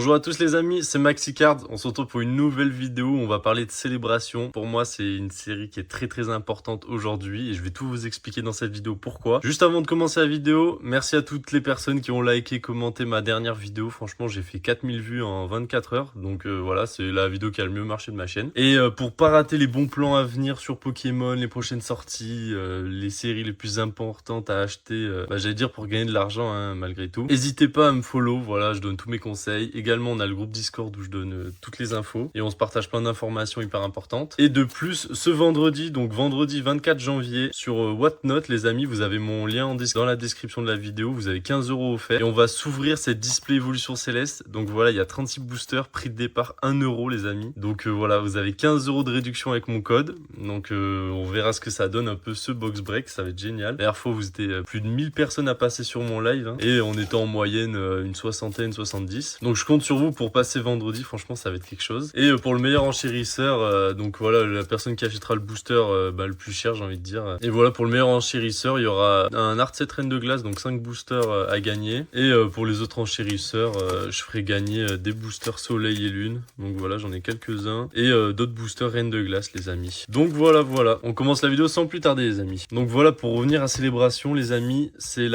Bonjour à tous les amis, c'est Maxicard. On se retrouve pour une nouvelle vidéo où on va parler de Célébration. Pour moi, c'est une série qui est très importante aujourd'hui et je vais tout vous expliquer dans cette vidéo pourquoi. Juste avant de commencer la vidéo, merci à toutes les personnes qui ont liké, commenté ma dernière vidéo. Franchement, j'ai fait 4000 vues en 24 heures. Donc voilà, c'est la vidéo qui a le mieux marché de ma chaîne. Et pour pas rater les bons plans à venir sur Pokémon, les prochaines sorties, les séries les plus importantes à acheter, j'allais dire pour gagner de l'argent hein, malgré tout. N'hésitez pas à me follow, voilà, je donne tous mes conseils. Également, on a le groupe Discord où je donne toutes les infos et on se partage plein d'informations hyper importantes. Et de plus, ce vendredi, donc vendredi 24 janvier, sur Whatnot, les amis, vous avez mon lien dans la description de la vidéo. Vous avez 15 € offerts et on va s'ouvrir cette display évolution céleste. Donc voilà, il y a 36 boosters, prix de départ 1 € les amis. Donc voilà, vous avez 15 € de réduction avec mon code. Donc on verra ce que ça donne un peu ce box break, ça va être génial. La dernière fois, vous étiez plus de 1000 personnes à passer sur mon live hein, et on était en moyenne une soixantaine, 70. Donc je compte sur vous pour passer vendredi, franchement ça va être quelque chose. Et pour le meilleur enchérisseur, donc voilà, la personne qui achètera le booster le plus cher j'ai envie de dire. Et voilà, pour le meilleur enchérisseur, il y aura un Art Set Reine de Glace, donc 5 boosters à gagner. Et pour les autres enchérisseurs, je ferai gagner des boosters Soleil et Lune. Donc voilà, j'en ai quelques-uns. Et d'autres boosters Reine de Glace les amis. Donc voilà, on commence la vidéo sans plus tarder les amis. Donc voilà, pour revenir à Célébration les amis, c'est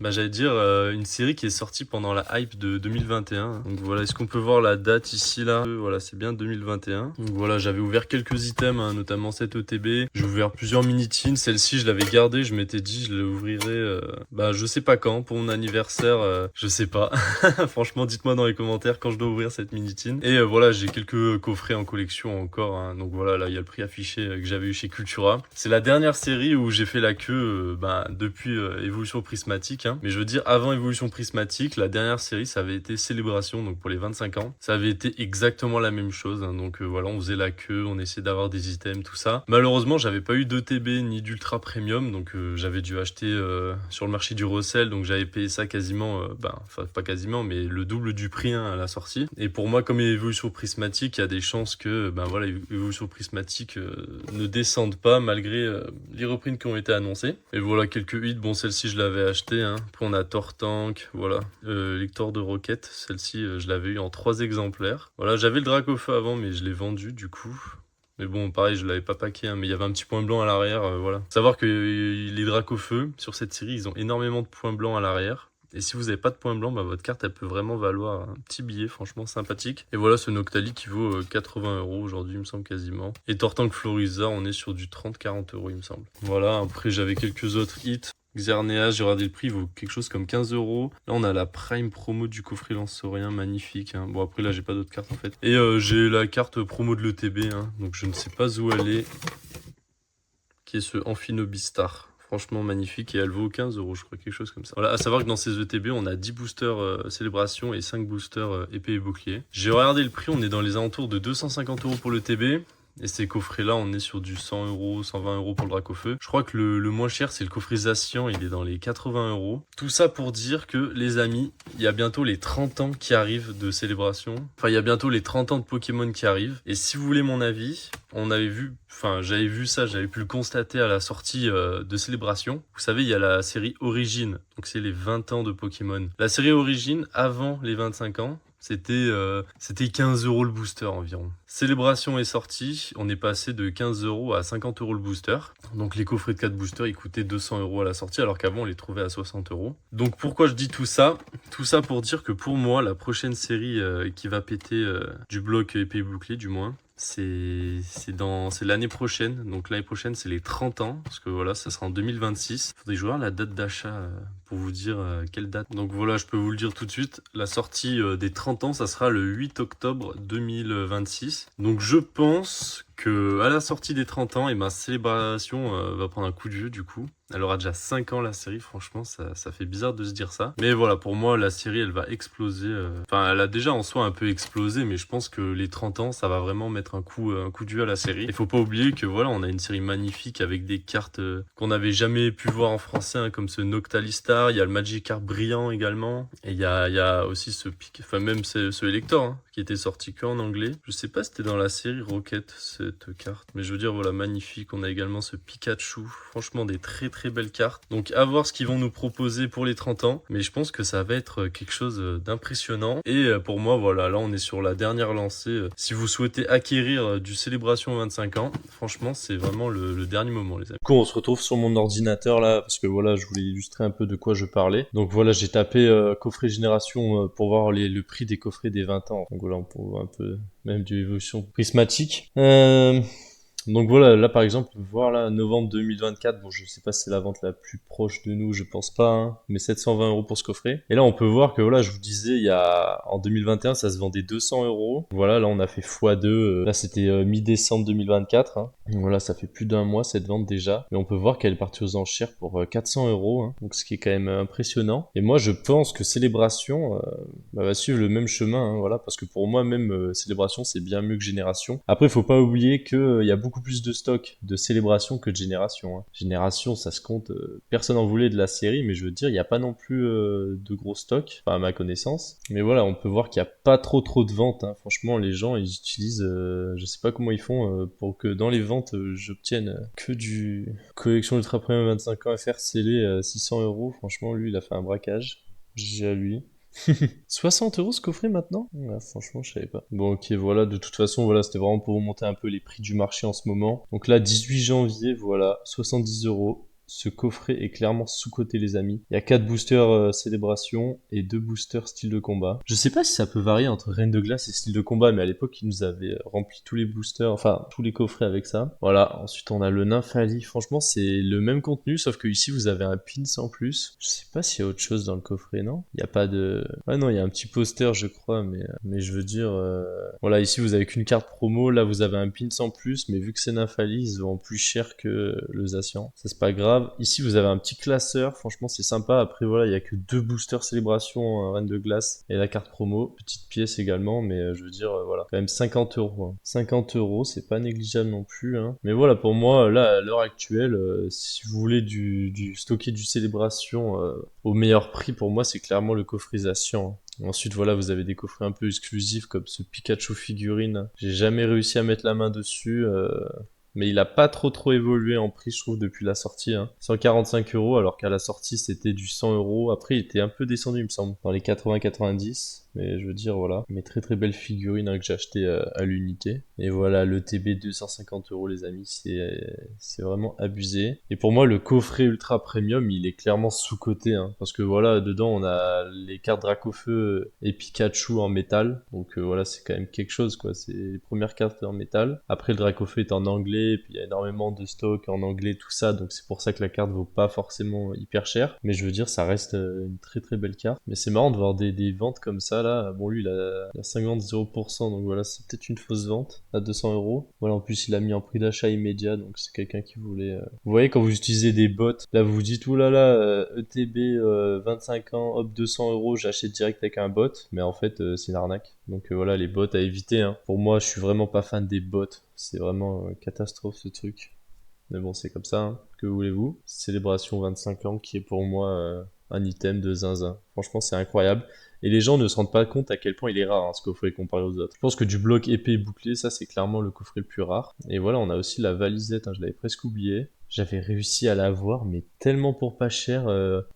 j'allais dire une série qui est sortie pendant la hype de 2021. Donc voilà, est-ce qu'on peut voir la date ici là? Voilà, c'est bien 2021. Donc voilà, j'avais ouvert quelques items, hein, notamment cette ETB. J'ai ouvert plusieurs mini-tins. Celle-ci, je l'avais gardée. Je m'étais dit, je l'ouvrirai, je sais pas quand, pour mon anniversaire. Je sais pas. Franchement, dites-moi dans les commentaires quand je dois ouvrir cette mini-tin. Et voilà, j'ai quelques coffrets en collection encore. Hein. Donc voilà, là, il y a le prix affiché que j'avais eu chez Cultura. C'est la dernière série où j'ai fait la queue depuis Évolution Prismatique. Hein. Mais je veux dire, avant Évolution Prismatique, la dernière série, ça avait été Célébration, donc pour les 25 ans. Ça avait été exactement la même chose. Hein. Donc voilà, on faisait la queue, on essayait d'avoir des items, tout ça. Malheureusement, j'avais pas eu d'ETB ni d'Ultra Premium, donc j'avais dû acheter sur le marché du resell, donc j'avais payé ça quasiment, enfin pas quasiment, mais le double du prix hein, à la sortie. Et pour moi, comme Évolution Prismatique, il y a des chances que, voilà, Évolution Prismatique ne descende pas malgré les reprints qui ont été annoncés. Et voilà, quelques hits. Bon, celle-ci, je l'avais acheté. Hein. Après, on a Tortank, voilà. Lecteur de roquette. Celle-ci, je l'avais eu en 3 exemplaires. Voilà, j'avais le Dracofeu avant, mais je l'ai vendu, du coup. Mais bon, pareil, je l'avais pas packé, hein, mais il y avait un petit point blanc à l'arrière, voilà. Savoir que les Dracofeu, sur cette série, ils ont énormément de points blancs à l'arrière. Et si vous n'avez pas de point blanc, votre carte elle peut vraiment valoir un petit billet, franchement sympathique. Et voilà ce Noctali qui vaut 80 € aujourd'hui, il me semble quasiment. Et Tortank Floriza, on est sur du 30-40 €, il me semble. Voilà, après j'avais quelques autres hits. Xerneas, j'ai regardé le prix, il vaut quelque chose comme 15 €. Là, on a la Prime promo du coffret Lanceurien, magnifique. Hein. Bon, après, là, j'ai pas d'autres cartes en fait. Et j'ai la carte promo de l'ETB, hein, donc je ne sais pas où elle est. Qui est ce Amphinobistar. Franchement magnifique et elle vaut 15 €, je crois, quelque chose comme ça. Voilà, à savoir que dans ces ETB, on a 10 boosters Célébration et 5 boosters épée et bouclier. J'ai regardé le prix, on est dans les alentours de 250 € pour l'ETB. Et ces coffrets-là, on est sur du 100 €, 120 € pour le Dracofeu. Je crois que le moins cher, c'est le coffret Zacian, il est dans les 80 €. Tout ça pour dire que, les amis, il y a bientôt les 30 ans qui arrivent de Célébration. Enfin, il y a bientôt les 30 ans de Pokémon qui arrivent. Et si vous voulez mon avis, j'avais vu ça, j'avais pu le constater à la sortie de Célébration. Vous savez, il y a la série Origine, donc c'est les 20 ans de Pokémon. La série Origine, avant les 25 ans, c'était 15 € le booster environ. Célébration est sortie, on est passé de 15 € à 50 € le booster. Donc les coffrets de 4 boosters, ils coûtaient 200 € à la sortie, alors qu'avant on les trouvait à 60 €. Donc pourquoi je dis tout ça? Tout ça pour dire que pour moi, la prochaine série qui va péter du bloc épée et bouclier du moins, c'est l'année prochaine. Donc l'année prochaine, c'est les 30 ans. Parce que voilà, ça sera en 2026. Faudrait que je regarde la date d'achat pour vous dire quelle date. Donc voilà, je peux vous le dire tout de suite. La sortie des 30 ans, ça sera le 8 octobre 2026. Donc je pense que à la sortie des 30 ans, et Célébration va prendre un coup de vieux du coup. Elle aura déjà 5 ans la série, franchement ça fait bizarre de se dire ça. Mais voilà, pour moi la série elle va exploser. Enfin elle a déjà en soi un peu explosé, mais je pense que les 30 ans ça va vraiment mettre un coup de vieux à la série. Il faut pas oublier que voilà, on a une série magnifique avec des cartes qu'on n'avait jamais pu voir en français, hein, comme ce Noctalistar, il y a le Magikarp brillant également. Et il y a aussi ce ce Elector, hein, qui était sorti que en anglais. Je sais pas si c'était dans la série Rocket cette carte, mais je veux dire voilà, magnifique. On a également ce Pikachu, franchement des très très belle carte. Donc à voir ce qu'ils vont nous proposer pour les 30 ans. Mais je pense que ça va être quelque chose d'impressionnant. Et pour moi, voilà, là on est sur la dernière lancée. Si vous souhaitez acquérir du Célébration 25 ans, franchement c'est vraiment le dernier moment les amis. Du coup, on se retrouve sur mon ordinateur là, parce que voilà, je voulais illustrer un peu de quoi je parlais. Donc voilà, j'ai tapé coffret génération pour voir le prix des coffrets des 20 ans. Donc voilà, on peut voir un peu même de l'évolution prismatique. Donc voilà, là par exemple, voir là, novembre 2024, bon je sais pas si c'est la vente la plus proche de nous, je pense pas, hein, mais 720 € pour ce coffret. Et là on peut voir que voilà, je vous disais, en 2021 ça se vendait 200 €. Voilà, là on a fait x2, là c'était mi-décembre 2024. Hein. Donc voilà, ça fait plus d'un mois cette vente déjà. Mais on peut voir qu'elle est partie aux enchères pour 400 €, hein, donc ce qui est quand même impressionnant. Et moi je pense que Célébration va suivre le même chemin, hein, voilà, parce que pour moi même Célébration c'est bien mieux que Génération. Après il faut pas oublier que il y a beaucoup plus de stock de Célébration que de Génération. Hein. Génération, ça se compte, personne en voulait de la série, mais je veux dire, il n'y a pas non plus de gros stock, enfin à ma connaissance. Mais voilà, on peut voir qu'il n'y a pas trop de ventes. Hein. Franchement, les gens, ils utilisent, je sais pas comment ils font pour que dans les ventes, j'obtienne que du collection Ultra Premium 25 ans FR scellé 600 €. Franchement, lui, il a fait un braquage. J'ai à lui. 60 € ce coffret maintenant? Ouais, franchement, je savais pas. Bon, ok, voilà, de toute façon, voilà, c'était vraiment pour vous montrer un peu les prix du marché en ce moment. Donc là, 18 janvier, voilà, 70 €. Ce coffret est clairement sous-coté, les amis. Il y a 4 boosters célébration et 2 boosters style de combat. Je sais pas si ça peut varier entre Reine de Glace et style de combat, mais à l'époque, ils nous avaient rempli tous les boosters, enfin, tous les coffrets avec ça. Voilà, ensuite, on a le Nymphali. Franchement, c'est le même contenu, sauf que ici, vous avez un pins en plus. Je sais pas s'il y a autre chose dans le coffret, non? Il y a pas de... Ouais, non, il y a un petit poster, je crois, mais je veux dire... Voilà, ici, vous avez qu'une carte promo. Là, vous avez un pins en plus, mais vu que c'est Nymphali, ils se vendent plus cher que le Zacian. Ça, c'est pas grave. Ici, vous avez un petit classeur. Franchement, c'est sympa. Après, voilà, il y a que 2 boosters célébration Reine de Glace et la carte promo. Petite pièce également, mais je veux dire, voilà. Quand même 50 €. Hein. 50 €, c'est pas négligeable non plus. Hein. Mais voilà, pour moi, là, à l'heure actuelle, si vous voulez du stocker du célébration au meilleur prix, pour moi, c'est clairement le coffrisation. Hein. Ensuite, voilà, vous avez des coffrets un peu exclusifs comme ce Pikachu figurine. J'ai jamais réussi à mettre la main dessus. Mais il a pas trop évolué en prix, je trouve, depuis la sortie. Hein. 145 €, alors qu'à la sortie, c'était du 100 €. Après, il était un peu descendu, il me semble, dans les 80-90. Mais je veux dire, voilà. Mais très belle figurine hein, que j'ai acheté à l'unité. Et voilà, le TB 250 €, les amis, c'est vraiment abusé. Et pour moi, le coffret ultra premium, il est clairement sous-coté. Hein, parce que voilà, dedans, on a les cartes Dracofeu et Pikachu en métal. Donc voilà, c'est quand même quelque chose, quoi. C'est les premières cartes en métal. Après, le Dracofeu est en anglais, et puis il y a énormément de stock en anglais, tout ça. Donc c'est pour ça que la carte vaut pas forcément hyper cher. Mais je veux dire, ça reste une très belle carte. Mais c'est marrant de voir des ventes comme ça, là. Bon, lui, il a 50%, donc voilà, c'est peut-être une fausse vente à 200 €. Voilà, en plus, il a mis en prix d'achat immédiat, donc c'est quelqu'un qui voulait... Vous voyez, quand vous utilisez des bots, là, vous vous dites, oulala, ETB 25 ans, hop, 200 €, j'achète direct avec un bot. Mais en fait, c'est une arnaque. Donc voilà, les bots à éviter. Hein. Pour moi, je suis vraiment pas fan des bots. C'est vraiment catastrophe ce truc. Mais bon, c'est comme ça. Hein. Que voulez-vous? Célébration 25 ans qui est pour moi un item de zinzin. Franchement, c'est incroyable. Et les gens ne se rendent pas compte à quel point il est rare hein, ce coffret comparé aux autres. Je pense que du bloc épais et bouclé, ça c'est clairement le coffret le plus rare. Et voilà, on a aussi la valisette, hein, je l'avais presque oublié. J'avais réussi à l'avoir, mais tellement pour pas cher,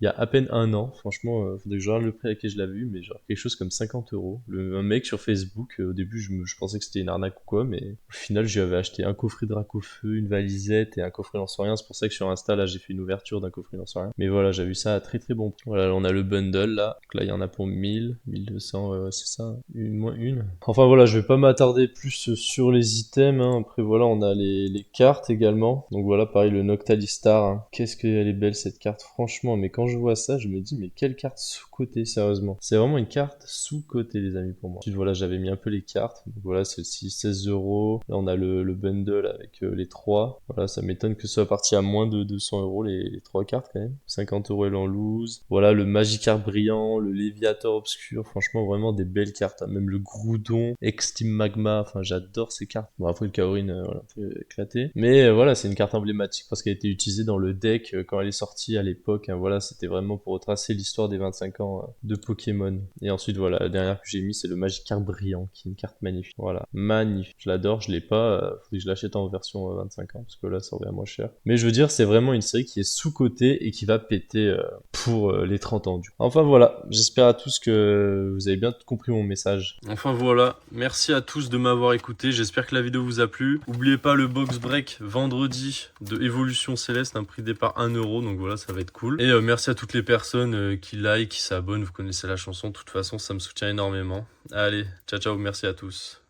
il y a à peine un an. Franchement, faudrait que je regarde le prix à laquelle je l'avais vu, mais genre quelque chose comme 50 €. Un mec sur Facebook, au début, je pensais que c'était une arnaque ou quoi, mais au final, je lui avais acheté un coffret Dracofeu, une valisette et un coffret lance-rien. C'est pour ça que sur Insta, là, j'ai fait une ouverture d'un coffret lance-rien. Mais voilà, j'ai vu ça à très bon prix. Voilà, là, on a le bundle, là. Donc là, il y en a pour 1000, 1200, c'est ça, moins une. Enfin voilà, je vais pas m'attarder plus sur les items. Hein. Après, voilà, on a les cartes également. Donc voilà, pareil, le Noctalistar. Hein. Qu'est-ce qu'elle est belle cette carte, franchement. Mais quand je vois ça, je me dis, mais quelle carte sous-cotée, sérieusement. C'est vraiment une carte sous-cotée, les amis, pour moi. Ensuite, voilà, j'avais mis un peu les cartes. Donc voilà, celle-ci, 16 €. Là, on a le bundle avec les 3. Voilà, ça m'étonne que ce soit parti à moins de 200 € les 3 cartes quand même. 50 € elle en loose. Voilà, le Magikarp brillant, le Léviator obscur. Franchement, vraiment des belles cartes. Hein. Même le Groudon, Extreme Magma. Enfin, j'adore ces cartes. Bon, après, le Kaorin, voilà, un peu éclaté. Mais voilà, c'est une carte emblématique parce qu'elle a été utilisée dans le deck quand elle est sortie à l'époque. Hein, voilà, c'était vraiment pour retracer l'histoire des 25 ans de Pokémon. Et ensuite, voilà, la dernière que j'ai mis, c'est le Magikarp brillant, qui est une carte magnifique. Voilà, magnifique. Je l'adore, je l'ai pas. Faudrait que je l'achète en version 25 ans, parce que là, ça revient moins cher. Mais je veux dire, c'est vraiment une série qui est sous-cotée et qui va péter pour les 30 ans. Enfin voilà, j'espère à tous que vous avez bien compris mon message. Enfin voilà, merci à tous de m'avoir écouté, j'espère que la vidéo vous a plu. N'oubliez pas le box break vendredi de Évolution Céleste, un prix de départ 1 euro, donc voilà, ça va être cool. Et merci à toutes les personnes qui like, qui s'abonnent, vous connaissez la chanson, de toute façon ça me soutient énormément. Allez, ciao ciao, merci à tous.